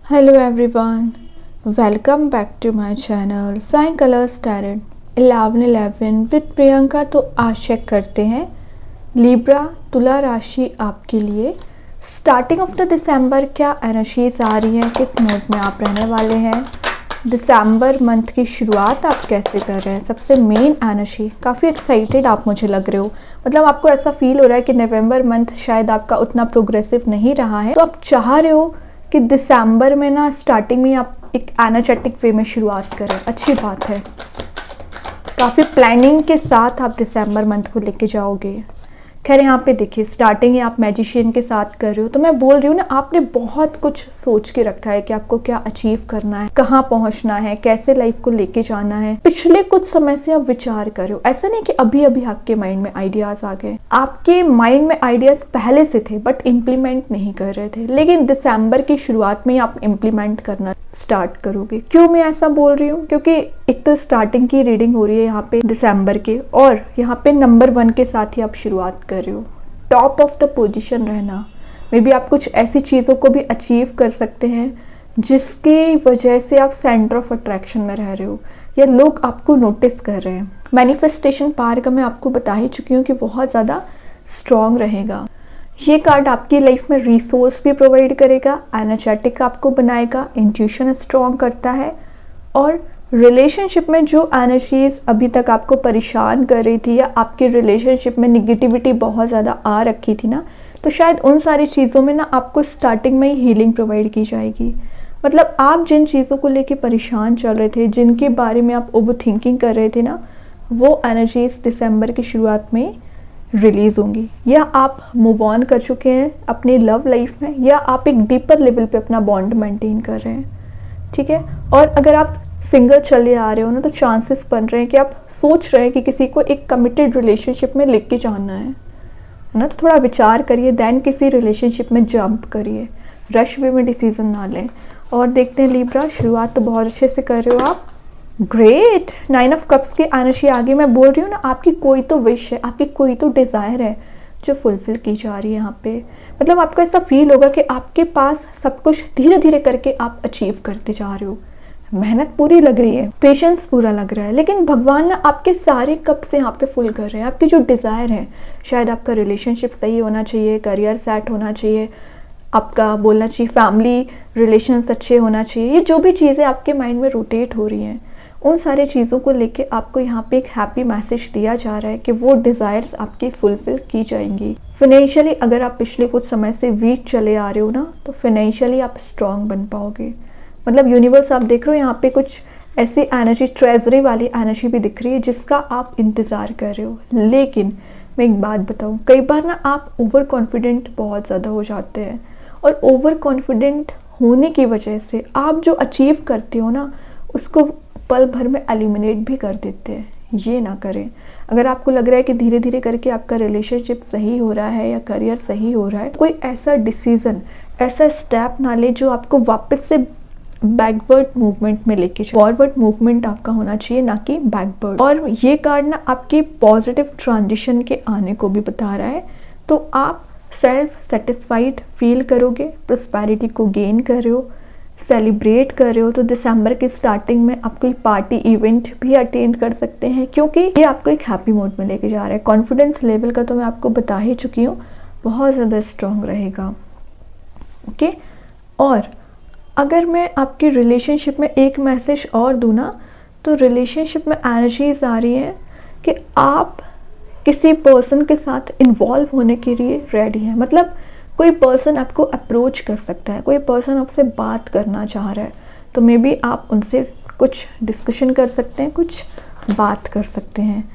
Hello everyone, welcome back to my channel Flying Colors Tarot 1111 with Priyanka. तो आशा करते हैं Libra तुला राशि आपके लिए स्टार्टिंग ऑफ द दिसंबर क्या एनर्जीज आ रही हैं, किस मोड में आप रहने वाले हैं, दिसंबर मंथ की शुरुआत आप कैसे कर रहे हैं। सबसे मेन एनर्जी काफ़ी एक्साइटेड आप मुझे लग रहे हो, मतलब आपको ऐसा फील हो रहा है कि नवंबर मंथ शायद आपका उतना प्रोग्रेसिव नहीं रहा है, तो आप चाह रहे हो कि दिसंबर में ना स्टार्टिंग में आप एक एनर्जेटिक वे में शुरुआत करें। अच्छी बात है, काफ़ी प्लानिंग के साथ आप दिसंबर मंथ को लेके जाओगे। खैर यहाँ पे देखिए स्टार्टिंग ही आप मैजिशियन के साथ कर रहे हो, तो मैं बोल रही हूँ ना आपने बहुत कुछ सोच के रखा है कि आपको क्या अचीव करना है, कहाँ पहुँचना है, कैसे लाइफ को लेके जाना है। पिछले कुछ समय से आप विचार कर रहे हो, ऐसा नहीं कि अभी अभी आपके माइंड में आइडियाज आ गए। आपके माइंड में आइडियाज पहले से थे बट इम्प्लीमेंट नहीं कर रहे थे, लेकिन दिसंबर की शुरुआत में आप इम्प्लीमेंट करना स्टार्ट करोगे। क्यों मैं ऐसा बोल रही हूँ, क्योंकि एक तो स्टार्टिंग की रीडिंग हो रही है यहाँ पे दिसंबर के, और यहाँ पे नंबर 1 के साथ ही आप शुरुआत कर रहे हो। टॉप ऑफ द पोजीशन रहना, मे बी आप कुछ ऐसी चीज़ों को भी अचीव कर सकते हैं जिसकी वजह से आप सेंटर ऑफ अट्रैक्शन में रह रहे हो या लोग आपको नोटिस कर रहे हैं। मैनिफेस्टेशन पावर का मैं आपको बता ही चुकी हूँ कि बहुत ज़्यादा स्ट्रॉन्ग रहेगा। ये कार्ड आपकी लाइफ में रिसोर्स भी प्रोवाइड करेगा, एनर्जेटिक आपको बनाएगा, इंट्यूशन स्ट्रॉन्ग करता है, और रिलेशनशिप में जो एनर्जीज अभी तक आपको परेशान कर रही थी या आपके रिलेशनशिप में निगेटिविटी बहुत ज़्यादा आ रखी थी ना, तो शायद उन सारी चीज़ों में ना आपको स्टार्टिंग में ही हीलिंग प्रोवाइड की जाएगी। मतलब आप जिन चीज़ों को लेके परेशान चल रहे थे, जिनके बारे में आप ओवर थिंकिंग कर रहे थे ना, वो एनर्जीज दिसंबर की शुरुआत में रिलीज़ होंगी। या आप मूव ऑन कर चुके हैं अपनी लव लाइफ में, या आप एक डीपर लेवल पे अपना बॉन्ड मेंटेन कर रहे हैं, ठीक है। और अगर आप सिंगल चले आ रहे हो ना, तो चांसेस बन रहे हैं कि आप सोच रहे हैं कि किसी को एक कमिटेड रिलेशनशिप में लेके जाना है ना, तो थोड़ा विचार करिए, देन किसी रिलेशनशिप में जंप करिए, रश वे में डिसीजन ना लें। और देखते हैं लिब्रा, शुरुआत तो बहुत अच्छे से कर रहे हो आप, ग्रेट। 9 ऑफ कप्स की एनर्जी आगे। मैं बोल रही हूँ ना आपकी कोई तो विश है, आपकी कोई तो डिज़ायर है जो फुलफिल की जा रही है यहाँ पे। मतलब आपको ऐसा फील होगा कि आपके पास सब कुछ धीरे धीरे करके आप अचीव करते जा रहे हो, मेहनत पूरी लग रही है, पेशेंस पूरा लग रहा है, लेकिन भगवान ना आपके सारे कप से यहाँ पे फुल कर रहे हैं। आपकी जो डिज़ायर है, शायद आपका रिलेशनशिप सही होना चाहिए, करियर सेट होना चाहिए, आपका बोलना चाहिए फैमिली रिलेशंस अच्छे होना चाहिए, ये जो भी चीज़ें आपके माइंड में रोटेट हो रही हैं, उन सारे चीज़ों को लेके आपको यहाँ पे एक हैप्पी मैसेज दिया जा रहा है कि वो डिज़ायर्स आपकी फुलफिल की जाएंगी। फाइनेंशियली अगर आप पिछले कुछ समय से वीक चले आ रहे हो ना, तो फाइनेंशियली आप स्ट्रांग बन पाओगे। मतलब यूनिवर्स आप देख रहे हो यहाँ पे कुछ ऐसी एनर्जी, ट्रेजरी वाली एनर्जी भी दिख रही है जिसका आप इंतज़ार कर रहे हो। लेकिन मैं एक बात बताऊँ, कई बार ना आप ओवर कॉन्फिडेंट बहुत ज़्यादा हो जाते हैं, और ओवर कॉन्फिडेंट होने की वजह से आप जो अचीव करते हो ना, उसको पल भर में एलिमिनेट भी कर देते हैं। ये ना करें। अगर आपको लग रहा है कि धीरे धीरे करके आपका रिलेशनशिप सही हो रहा है या करियर सही हो रहा है, कोई ऐसा डिसीजन, ऐसा स्टेप ना ले जो आपको वापस से बैकवर्ड मूवमेंट में लेके जाए। फॉरवर्ड मूवमेंट आपका होना चाहिए, ना कि बैकवर्ड। और ये कार्ड ना आपकी पॉजिटिव ट्रांजिशन के आने को भी बता रहा है, तो आप सेल्फ सेटिस्फाइड फील करोगे, प्रॉस्पेरिटी को गेन कर रहे हो, सेलिब्रेट कर रहे हो। तो दिसंबर की स्टार्टिंग में आप कोई पार्टी इवेंट भी अटेंड कर सकते हैं, क्योंकि ये आपको एक हैप्पी मोड में लेके जा रहा है। कॉन्फिडेंस लेवल का तो मैं आपको बता ही चुकी हूँ, बहुत ज़्यादा स्ट्रॉन्ग रहेगा, ओके। और अगर मैं आपकी रिलेशनशिप में एक मैसेज और दूँ ना, तो रिलेशनशिप में एनर्जीज आ रही है कि आप किसी पर्सन के साथ इन्वॉल्व होने के लिए रेडी हैं। मतलब कोई पर्सन आपको अप्रोच कर सकता है, कोई पर्सन आपसे बात करना चाह रहा है, तो मे बी आप उनसे कुछ डिस्कशन कर सकते हैं, कुछ बात कर सकते हैं।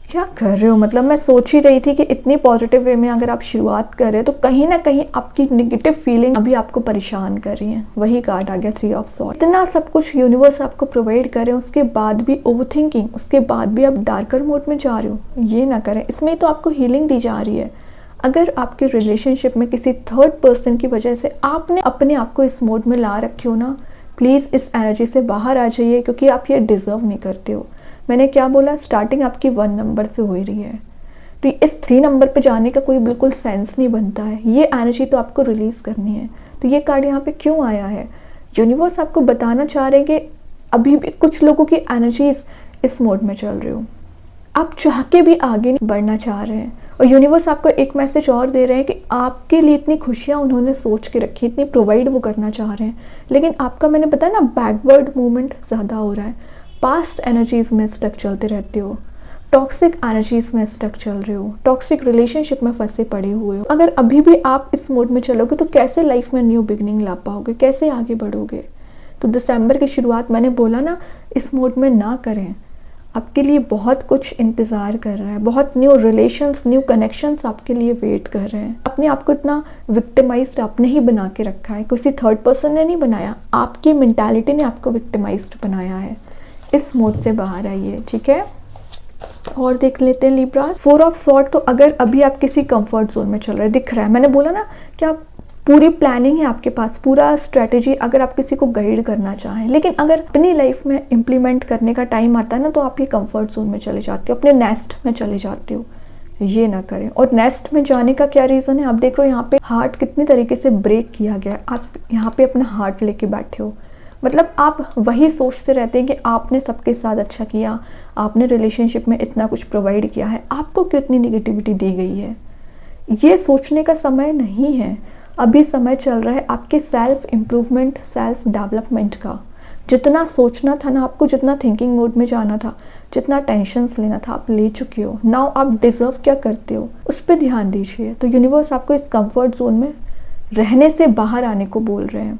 क्या कर रहे हो, मतलब मैं सोच ही रही थी कि इतनी पॉजिटिव वे में अगर आप शुरुआत कर रहे हैं, तो कहीं ना कहीं आपकी नेगेटिव फीलिंग अभी आपको परेशान कर रही है। वही कार्ड आ गया 3 ऑफ सॉर्ड। इतना सब कुछ यूनिवर्स आपको प्रोवाइड कर रहे हैं, उसके बाद भी ओवर थिंकिंग, उसके बाद भी आप डार्कर मोड में जा रहे हो। ये ना करें, इसमें तो आपको हीलिंग दी जा रही है। अगर आपके रिलेशनशिप में किसी थर्ड पर्सन की वजह से आपने अपने आप को इस मोड में ला रखे हो ना, प्लीज़ इस एनर्जी से बाहर आ जाइए, क्योंकि आप ये डिज़र्व नहीं करते हो। मैंने क्या बोला, स्टार्टिंग आपकी 1 नंबर से हो रही है, तो इस 3 नंबर पे जाने का कोई बिल्कुल सेंस नहीं बनता है। ये एनर्जी तो आपको रिलीज़ करनी है। तो ये कार्ड यहाँ पे क्यों आया है, यूनिवर्स आपको बताना चाह रहे हैं कि अभी भी कुछ लोगों की एनर्जीज इस मोड में चल रही हो, आप चाह के भी आगे नहीं बढ़ना चाह रहे हैं। और यूनिवर्स आपको एक मैसेज और दे रहे हैं कि आपके लिए इतनी खुशियाँ उन्होंने सोच के रखी, इतनी प्रोवाइड वो करना चाह रहे हैं, लेकिन आपका, मैंने बताया ना, बैकवर्ड मूवमेंट ज़्यादा हो रहा है। पास्ट एनर्जीज में स्टक चलते रहते हो, टॉक्सिक एनर्जीज में स्टक चल रहे हो, टॉक्सिक रिलेशनशिप में फंसे पड़े हुए हो। अगर अभी भी आप इस मोड में चलोगे तो कैसे लाइफ में न्यू बिगनिंग ला पाओगे, कैसे आगे बढ़ोगे? तो दिसंबर की शुरुआत, मैंने बोला ना, इस मोड में ना करें। आपके लिए बहुत कुछ इंतज़ार कर रहा है, बहुत न्यू रिलेशंस, न्यू कनेक्शंस आपके लिए वेट कर रहे हैं। अपने आप को इतना विक्टिमाइज्ड आपने ही बना के रखा है, किसी थर्ड पर्सन ने नहीं बनाया, आपकी मेंटालिटी ने आपको विक्टिमाइज्ड बनाया है। इस मोड से बाहर आइए, ठीक है। और देख लेते हैं लिब्रा, 4 ऑफ सॉर्ड। तो अगर अभी आप किसी कंफर्ट जोन में चल रहे हैं, दिख रहा है, मैंने बोला ना कि आप पूरी प्लानिंग है आपके पास, पूरा स्ट्रेटेजी, अगर आप किसी को गाइड करना चाहें, लेकिन अगर अपनी लाइफ में इम्प्लीमेंट करने का टाइम आता है ना, तो आप ये कंफर्ट जोन में चले जाते हो, अपने नेस्ट में चले जाते हो। ये ना करें। और नेस्ट में जाने का क्या रीज़न है? आप देख रहे हो यहाँ पे हार्ट कितनी तरीके से ब्रेक किया गया है, आप यहाँ पे अपना हार्ट लेके बैठे हो, मतलब आप वही सोचते रहते हैं कि आपने सबके साथ अच्छा किया, आपने रिलेशनशिप में इतना कुछ प्रोवाइड किया है, आपको क्यों इतनी निगेटिविटी दी गई है। ये सोचने का समय नहीं है, अभी समय चल रहा है आपके सेल्फ इम्प्रूवमेंट, सेल्फ डेवलपमेंट का। जितना सोचना था ना आपको, जितना थिंकिंग मोड में जाना था, जितना टेंशन्स लेना था, आप ले चुके हो। नाउ आप डिज़र्व क्या करते हो, उस पर ध्यान दीजिए। तो यूनिवर्स आपको इस कंफर्ट जोन में रहने से बाहर आने को बोल रहे हैं,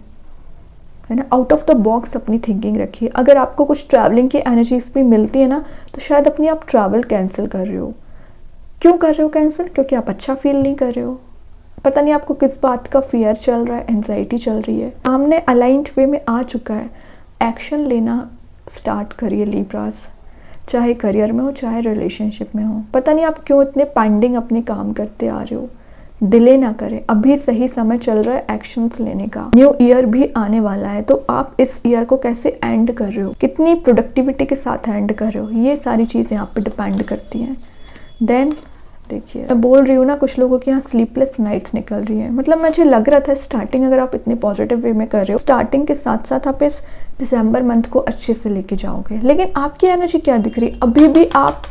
है ना। आउट ऑफ द बॉक्स अपनी थिंकिंग रखिए। अगर आपको कुछ ट्रैवलिंग की एनर्जीज भी मिलती है ना, तो शायद अपनी आप ट्रैवल कैंसिल कर रहे हो। क्यों कर रहे हो कैंसिल? क्योंकि आप अच्छा फील नहीं कर रहे हो। पता नहीं आपको किस बात का फियर चल रहा है, एंजाइटी चल रही है। सामने अलाइंड वे में आ चुका है, एक्शन लेना स्टार्ट करिए लिब्रास, चाहे करियर में हो चाहे रिलेशनशिप में हो। पता नहीं आप क्यों इतने पेंडिंग अपने काम करते आ रहे हो। डिले ना करें, अभी सही समय चल रहा है एक्शंस लेने का। न्यू ईयर भी आने वाला है, तो आप इस ईयर को कैसे एंड कर रहे हो, कितनी प्रोडक्टिविटी के साथ एंड कर रहे हो, ये सारी चीज़ें आप पे डिपेंड करती हैं। देन देखिए, मैं बोल रही हूँ ना, कुछ लोगों के यहाँ स्लीपलेस नाइट्स निकल रही है। मतलब मुझे लग रहा था स्टार्टिंग अगर आप इतने पॉजिटिव वे में कर रहे हो, स्टार्टिंग के साथ साथ आप इस दिसंबर मंथ को अच्छे से लेके जाओगे। लेकिन आपकी एनर्जी क्या दिख रही है? अभी भी आप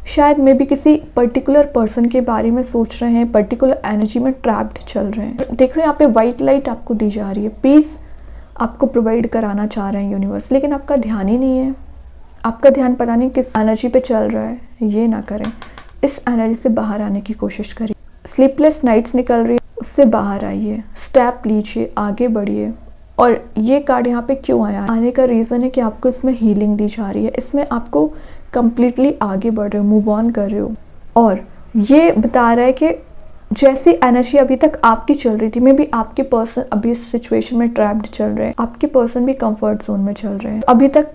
शायद मे भी किसी पर्टिकुलर पर्सन के बारे में सोच रहे हैं, पर्टिकुलर एनर्जी में ट्रैप्ड चल रहे हैं। देख रहे हैं यहाँ पे वाइट लाइट आपको दी जा रही है, पीस आपको प्रोवाइड कराना चाह रहे हैं यूनिवर्स, लेकिन आपका ध्यान ही नहीं है। आपका ध्यान पता नहीं किस एनर्जी पे चल रहा है। ये ना करें, इस एनर्जी से बाहर आने की कोशिश करिए। स्लीपलेस नाइट्स निकल रही है, उससे बाहर आइए, स्टेप लीजिए, आगे बढ़िए। और ये कार्ड यहाँ पे क्यों आया? आने का रीज़न है कि आपको इसमें हीलिंग दी जा रही है, इसमें आपको कंप्लीटली आगे बढ़ रहे हो, मूव ऑन कर रहे हो। और ये बता रहा है कि जैसी एनर्जी अभी तक आपकी चल रही थी, मे बी आपके पर्सन अभी इस सिचुएशन में ट्रैप्ड चल रहे हैं, आपके पर्सन भी कंफर्ट जोन में चल रहे हैं। अभी तक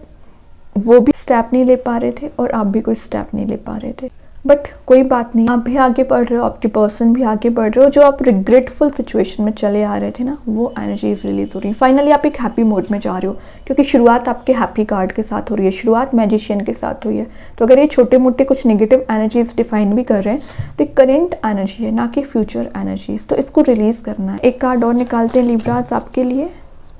वो भी स्टेप नहीं ले पा रहे थे और आप भी कोई स्टेप नहीं ले पा रहे थे, बट कोई बात नहीं, आप भी आगे बढ़ रहे हो, आपके पर्सन भी आगे बढ़ रहे हो। जो आप रिग्रेटफुल सिचुएशन में चले आ रहे थे ना, वो एनर्जीज रिलीज हो रही है। फाइनली आप एक हैप्पी मोड में जा रहे हो, क्योंकि शुरुआत आपके हैप्पी कार्ड के साथ हो रही है, शुरुआत मैजिशियन के साथ हुई है। तो अगर ये छोटे मोटे कुछ नेगेटिव एनर्जीज डिफाइन भी कर रहे हैं, तो करेंट एनर्जी है, ना कि फ्यूचर एनर्जीज, तो इसको रिलीज करना है। एक कार्ड और निकालते हैं लिब्रास आपके लिए।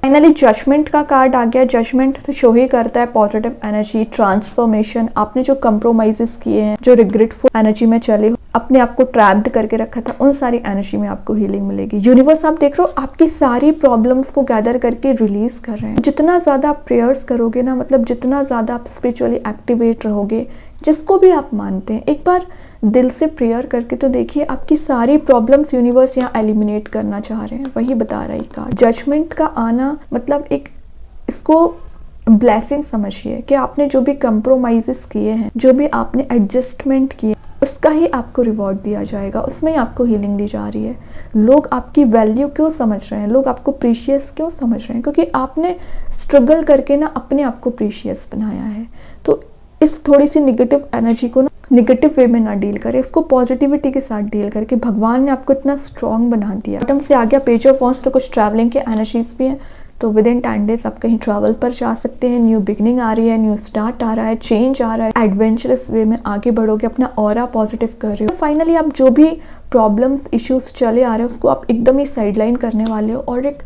फाइनली जजमेंट का कार्ड आ गया। जजमेंट तो शो ही करता है पॉजिटिव एनर्जी, ट्रांसफॉर्मेशन। आपने जो कंप्रोमाइजेस किए हैं, जो रिग्रेटफुल एनर्जी में चले हो, अपने आप को ट्रैप्ड करके रखा था, उन सारी एनर्जी में आपको हीलिंग मिलेगी। यूनिवर्स आप देख रहे हो आपकी सारी प्रॉब्लम्स को गैदर करके रिलीज कर रहे हैं। जितना ज़्यादा आप प्रेयर्स करोगे ना, मतलब जितना ज़्यादा आप स्पिरिचुअली एक्टिवेट रहोगे, जिसको भी आप मानते हैं, एक बार दिल से प्रेयर करके तो देखिए, आपकी सारी प्रॉब्लम्स यूनिवर्स यहाँ एलिमिनेट करना चाह रहे हैं। वही बता रहा है कार्ड। जजमेंट का आना मतलब एक, इसको ब्लेसिंग समझिए कि आपने जो भी कंप्रोमाइजेस किए हैं, जो भी आपने एडजस्टमेंट किए, उसका ही आपको रिवॉर्ड दिया जाएगा, उसमें ही आपको हीलिंग दी जा रही है। लोग आपकी वैल्यू क्यों समझ रहे हैं, लोग आपको प्रीशियस क्यों समझ रहे हैं? क्योंकि आपने स्ट्रगल करके ना अपने आप को प्रीशियस बनाया है। तो इस थोड़ी सी निगेटिव एनर्जी को ना निगेटिव वे में ना डील करें, इसको पॉजिटिविटी के साथ डील करके। भगवान ने आपको इतना स्ट्रॉन्ग बना दिया। बॉटम से आ गया पेज ऑफ वॉन्ड्स, तो कुछ ट्रैवलिंग के एनर्जीज भी हैं। तो विद इन 10 डेज आप कहीं ट्रैवल पर जा सकते हैं। न्यू बिगनिंग आ रही है, न्यू स्टार्ट आ रहा है, चेंज आ रहा है, एडवेंचरस वे में आगे बढ़ोगे, अपना ऑरा पॉजिटिव कर रहे हो। फाइनली आप जो भी प्रॉब्लम्स, इश्यूज चले आ रहे हैं, उसको आप एकदम ही साइडलाइन करने वाले हो और एक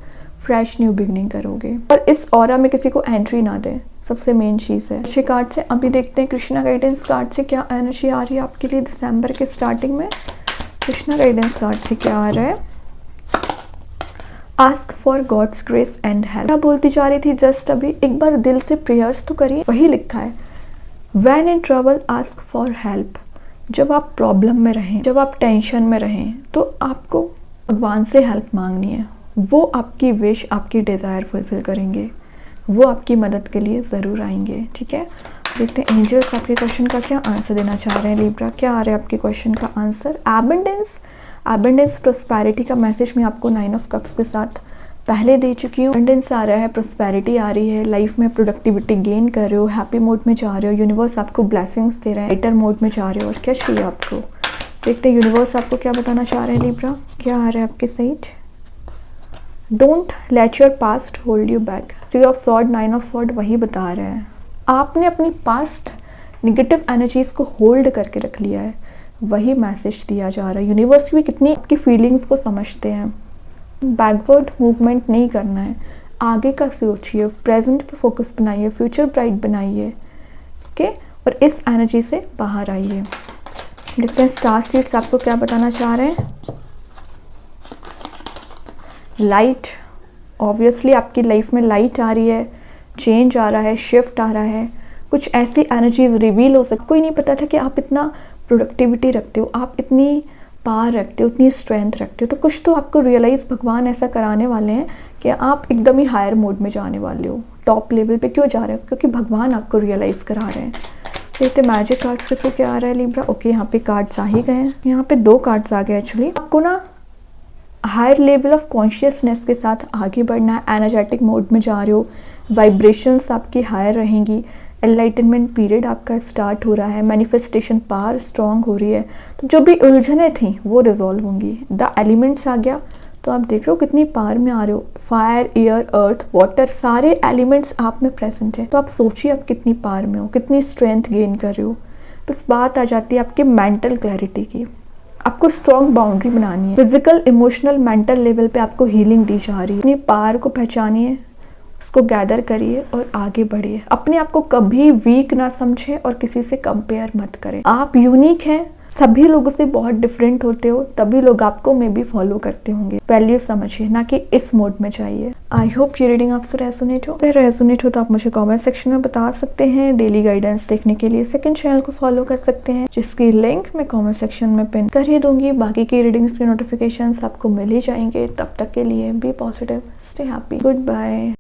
फ्रेश न्यू बिगनिंग करोगे और इस ऑरा में किसी को एंट्री ना दें, सबसे मेन चीज़ है। अच्छे कार्ड से अभी देखते हैं कृष्णा गाइडेंस कार्ड से क्या एनर्जी आ रही है आपके लिए दिसंबर के स्टार्टिंग में। कृष्णा गाइडेंस कार्ड से क्या आ रहा है? Ask for God's grace and help. क्या बोलती जा रही थी जस्ट अभी, एक बार दिल से प्रेयर्स तो करिए। वही लिखा है, when in trouble ask for help. जब आप प्रॉब्लम में रहें, जब आप टेंशन में रहें, तो आपको भगवान से हेल्प मांगनी है। वो आपकी विश, आपकी डिज़ायर फुलफिल करेंगे, वो आपकी मदद के लिए ज़रूर आएंगे। ठीक है, देखते हैं एंजल्स आपके क्वेश्चन का क्या आंसर देना चाह रहे हैं। लिब्रा, क्या आ रहा है आपके क्वेश्चन का आंसर? एबंडेंस प्रोस्पेरिटी का मैसेज मैं आपको 9 ऑफ कप्स के साथ पहले दे चुकी हूँ। एबंडेंस आ रहा है, प्रोस्पेरिटी आ रही है, लाइफ में प्रोडक्टिविटी गेन कर रहे हो, हैप्पी मोड में जा रहे हो, यूनिवर्स आपको ब्लेसिंग्स दे रहा है, बेटर मोड में जा रहे हो। और क्या चाहिए आपको, देखते हैं यूनिवर्स आपको क्या बताना चाह रहे हैं। लिब्रा, क्या आ रहा है आपके side? Don't let your past hold you back. 3 of sword, 9 of sword वही बता रहे हैं, आपने अपनी पास्ट निगेटिव एनर्जीज को होल्ड करके रख लिया है, वही मैसेज दिया जा रहा है। यूनिवर्स भी कितनी आपकी फीलिंग्स को समझते हैं। बैकवर्ड मूवमेंट नहीं करना है, आगे का सोचिए, प्रेजेंट पे फोकस बनाइए, फ्यूचर ब्राइट बनाइए। ओके, और इस एनर्जी से बाहर आइए। देखते हैं स्टार सीड्स आपको क्या बताना चाह रहे हैं। लाइट, ऑब्वियसली आपकी लाइफ में लाइट आ रही है, चेंज आ रहा है, शिफ्ट आ रहा है, कुछ ऐसी एनर्जीज रिवील हो सकती। कोई नहीं पता था कि आप इतना प्रोडक्टिविटी रखते हो, आप इतनी पावर रखते हो, इतनी स्ट्रेंथ रखते हो, तो कुछ तो आपको रियलाइज़ भगवान ऐसा कराने वाले हैं कि आप एकदम ही हायर मोड में जाने वाले हो। टॉप लेवल पे क्यों जा रहे हो? क्योंकि भगवान आपको रियलाइज़ करा रहे हैं। देखते मैजिक कार्ड्स के थ्रू क्या आ रहा है लिब्रा। ओके, यहाँ पे कार्ड्स आ ही गए हैं, यहाँ पे 2 कार्ड्स आ गए। एक्चुअली आपको ना हायर लेवल ऑफ कॉन्शियसनेस के साथ आगे बढ़ना है, एनर्जेटिक मोड में जा रहे हो, वाइब्रेशंस आपकी हायर रहेंगी, एनलाइटनमेंट पीरियड आपका स्टार्ट हो रहा है, मैनिफेस्टेशन पावर स्ट्रॉन्ग हो रही है। तो जो भी उलझने थी वो रिजॉल्व होंगी। द एलिमेंट्स आ गया, तो आप देख रहे हो कितनी पावर में आ रहे हो। फायर, एयर, अर्थ, वाटर, सारे एलिमेंट्स आप में प्रेजेंट है। तो आप सोचिए आप कितनी पावर में हो, कितनी स्ट्रेंथ गेन कर रहे हो। बस बात आ जाती है आपके मेंटल क्लैरिटी की। आपको स्ट्रॉन्ग बाउंड्री बनानी है, फिजिकल, इमोशनल, मेंटल लेवल पे आपको हीलिंग दी जा रही है। अपनी पावर को पहचानिए, उसको गैदर करिए और आगे बढ़िए। अपने आप को कभी वीक ना समझें और किसी से कंपेयर मत करें। आप यूनिक हैं, सभी लोगों से बहुत डिफरेंट होते हो, तभी लोग आपको मे बी फॉलो करते होंगे। वैल्यू समझिए, ना कि इस मोड में जाइए। आई होप ये रीडिंग आपसे रेजोनेट हो। अगर रेजोनेट हो तो आप मुझे कमेंट सेक्शन में बता सकते हैं। डेली गाइडेंस देखने के लिए सेकंड चैनल को फॉलो कर सकते हैं, जिसकी लिंक मैं कमेंट सेक्शन में पिन कर ही दूंगी। बाकी की रीडिंग्स के नोटिफिकेशंस आपको मिल ही जाएंगे। तब तक के लिए be positive, stay happy, good bye.